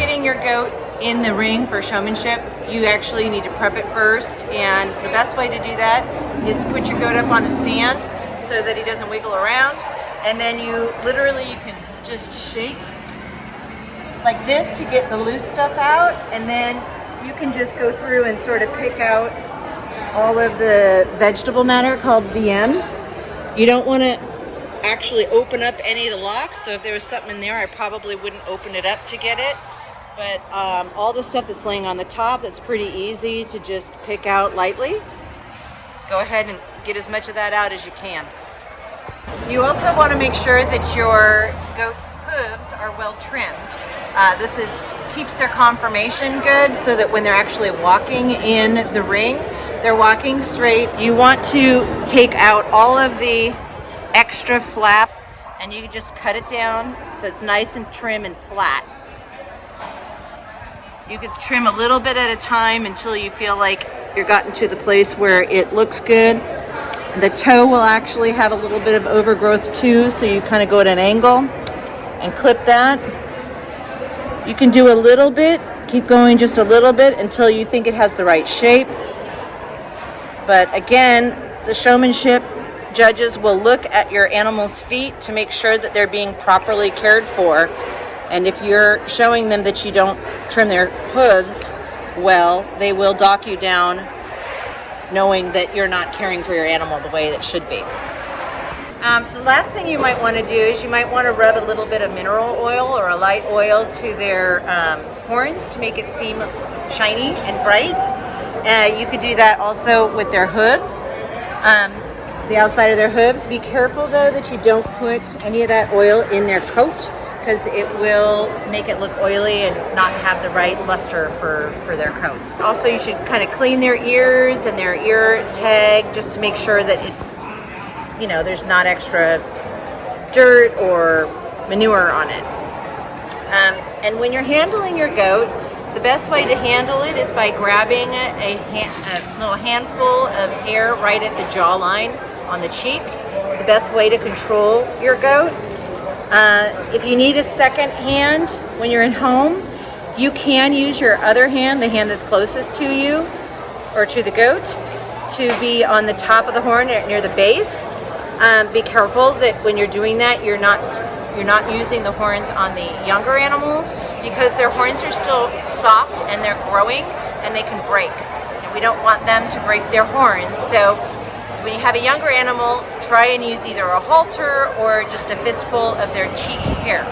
getting your goat in the ring for showmanship, you actually need to prep it first, and the best way to do that is to put your goat up on a stand so that he doesn't wiggle around, and then you can just shake like this to get the loose stuff out, and then you can just go through and sort of pick out all of the vegetable matter called VM. You don't want to actually open up any of the locks, so if there was something in there, I probably wouldn't open it up to get it. But all the stuff that's laying on the top, that's pretty easy to just pick out lightly. Go ahead and get as much of that out as you can. You also want to make sure that your goat's hooves are well trimmed. This keeps their conformation good so that when they're actually walking in the ring, they're walking straight. You want to take out all of the extra flap, and you just cut it down so it's nice and trim and flat. You can trim a little bit at a time until you feel like you're gotten to the place where it looks good. The toe will actually have a little bit of overgrowth too, so you kind of go at an angle and clip that. You can do a little bit, keep going just a little bit until you think it has the right shape. But again, the showmanship judges will look at your animal's feet to make sure that they're being properly cared for. And if you're showing them that you don't trim their hooves well, they will dock you down, knowing that you're not caring for your animal the way that should be. The last thing you might want to do is you might want to rub a little bit of mineral oil or a light oil to their horns to make it seem shiny and bright. You could do that also with their hooves, the outside of their hooves. Be careful though that you don't put any of that oil in their coat, because it will make it look oily and not have the right luster for their coats. Also, you should kind of clean their ears and their ear tag just to make sure that it's, there's not extra dirt or manure on it. And when you're handling your goat, the best way to handle it is by grabbing a little handful of hair right at the jawline on the cheek. It's the best way to control your goat. If you need a second hand when you're at home, you can use your other hand, the hand that's closest to you or to the goat, to be on the top of the horn near the base. Be careful that when you're doing that, you're not using the horns on the younger animals, because their horns are still soft and they're growing and they can break. And we don't want them to break their horns. So when you have a younger animal, try and use either a halter or just a fistful of their cheek hair.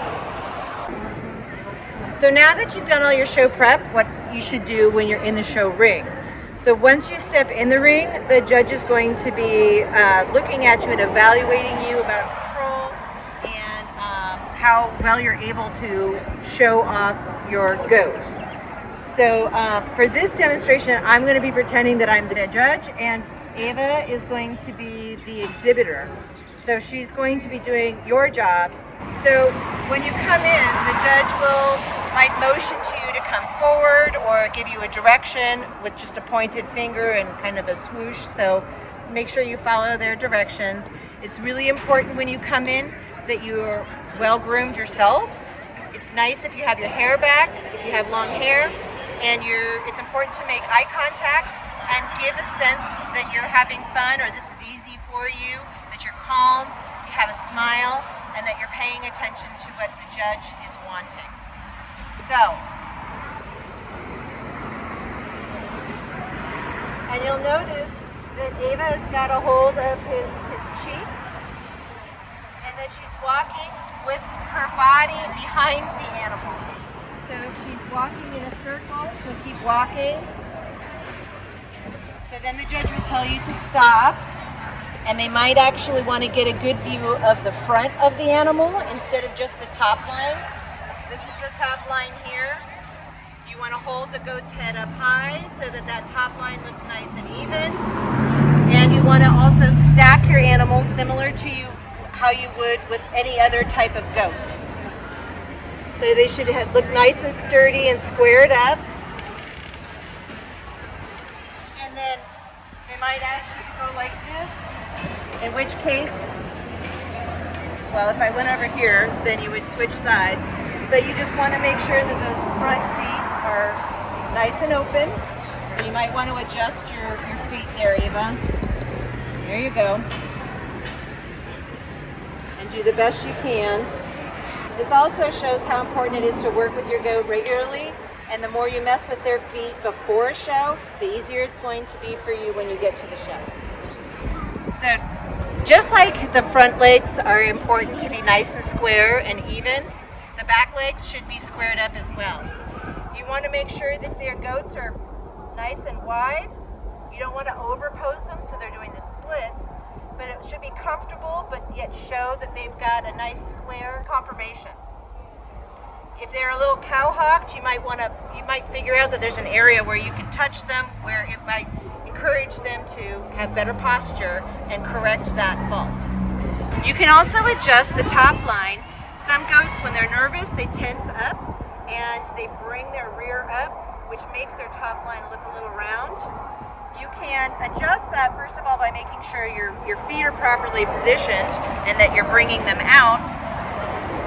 So now that you've done all your show prep, what you should do when you're in the show ring. So once you step in the ring, the judge is going to be looking at you and evaluating you about control and how well you're able to show off your goat. So for this demonstration, I'm going to be pretending that I'm the judge, and Ava is going to be the exhibitor. So she's going to be doing your job. So when you come in, the judge might motion to you to come forward or give you a direction with just a pointed finger and kind of a swoosh. So make sure you follow their directions. It's really important when you come in that you're well groomed yourself. It's nice if you have your hair back, if you have long hair, and it's important to make eye contact and give a sense that you're having fun, or this is easy for you, that you're calm, you have a smile, and that you're paying attention to what the judge is wanting. So, and you'll notice that Ava has got a hold of his cheek, and that she's walking with her body behind the animal. So if she's walking in a circle, she'll keep walking. So then the judge will tell you to stop, and they might actually want to get a good view of the front of the animal instead of just the top line. This is the top line here. You want to hold the goat's head up high so that that top line looks nice and even. And you want to also stack your animal similar to how you would with any other type of goat. So they should look nice and sturdy and squared up. And then they might ask you to go like this, in which case, well, if I went over here, then you would switch sides. but you just want to make sure that those front feet are nice and open. So you might want to adjust your feet there, Ava. There you go. And do the best you can. This also shows how important it is to work with your goat regularly, and the more you mess with their feet before a show, the easier it's going to be for you when you get to the show. So just like the front legs are important to be nice and square and even, the back legs should be squared up as well. You want to make sure that their goats are nice and wide. You don't want to overpose them so they're doing the splits, but it should be comfortable but yet show that they've got a nice square conformation. If they're a little cow-hocked, you might figure out that there's an area where you can touch them where it might encourage them to have better posture and correct that fault. You can also adjust the top line. Some goats, when they're nervous, they tense up and they bring their rear up, which makes their top line look a little round. You can adjust that, first of all, by making sure your feet are properly positioned and that you're bringing them out.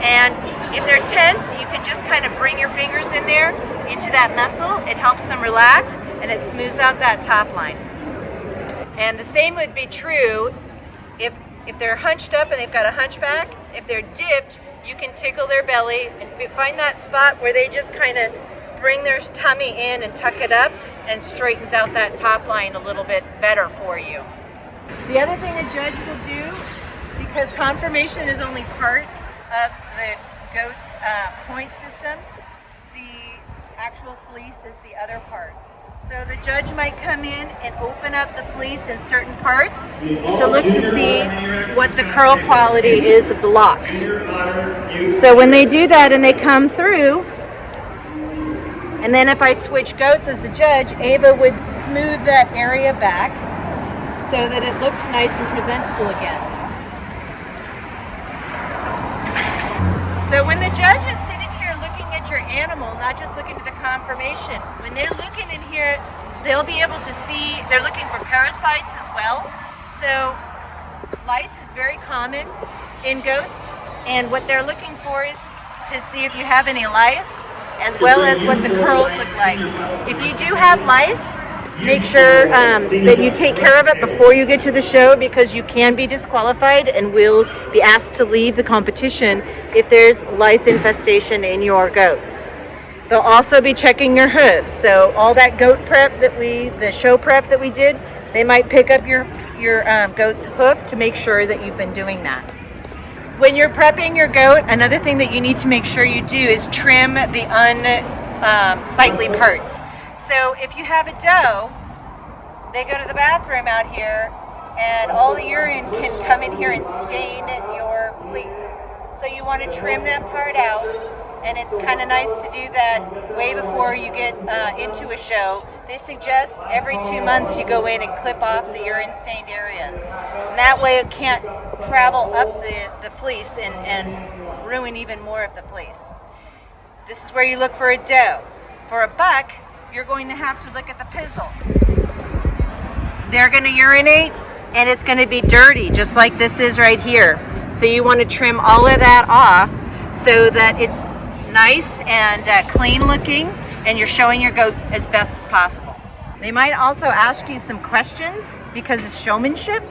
And if they're tense, you can just kind of bring your fingers in there into that muscle. It helps them relax and it smooths out that top line. And the same would be true if they're hunched up and they've got a hunchback. If they're dipped, you can tickle their belly and find that spot where they just kind of bring their tummy in and tuck it up, and straightens out that top line a little bit better for you. The other thing a judge will do, because conformation is only part of the goat's point system, the actual fleece is the other part. So the judge might come in and open up the fleece in certain parts to look to see what the curl quality is of the locks. So when they do that and they come through, and then if I switch goats as the judge, Ava would smooth that area back so that it looks nice and presentable again. So when the judge is sitting here looking at your animal, not just looking at the conformation, when they're looking in here, they'll be able to see, they're looking for parasites as well. So lice is very common in goats, and what they're looking for is to see if you have any lice, as well as what the curls look like. If you do have lice, make sure that you take care of it before you get to the show, because you can be disqualified and will be asked to leave the competition if there's lice infestation in your goats. They'll also be checking your hooves. So all that goat prep the show prep that we did, they might pick up your goat's hoof to make sure that you've been doing that. When you're prepping your goat, another thing that you need to make sure you do is trim the unsightly parts. So if you have a doe, they go to the bathroom out here and all the urine can come in here and stain your fleece. So you want to trim that part out, and it's kind of nice to do that way before you get into a show. They suggest every 2 months you go in and clip off the urine stained areas. And that way it can't travel up the fleece and ruin even more of the fleece. This is where you look for a doe. For a buck, you're going to have to look at the pizzle. They're going to urinate and it's going to be dirty, just like this is right here. So you want to trim all of that off so that it's nice and clean looking, and you're showing your goat as best as possible. They might also ask you some questions because it's showmanship.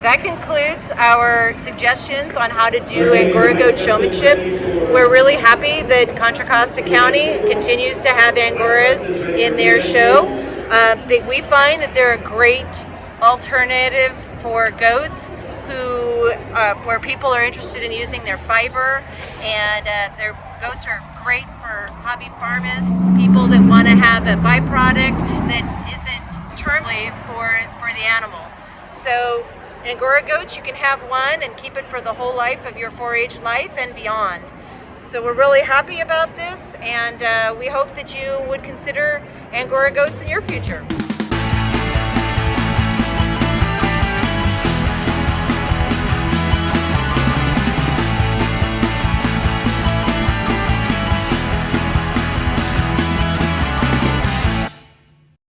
that concludes our suggestions on how to do Angora Goat showmanship. We're really happy that Contra Costa County continues to have Angoras in their show. We find that they're a great alternative for goats where people are interested in using their fiber, and their goats are great for hobby farmists, people that want to have a byproduct that isn't terminally for the animal. So Angora goats, you can have one and keep it for the whole life of your 4-H life and beyond. So we're really happy about this, and we hope that you would consider Angora goats in your future.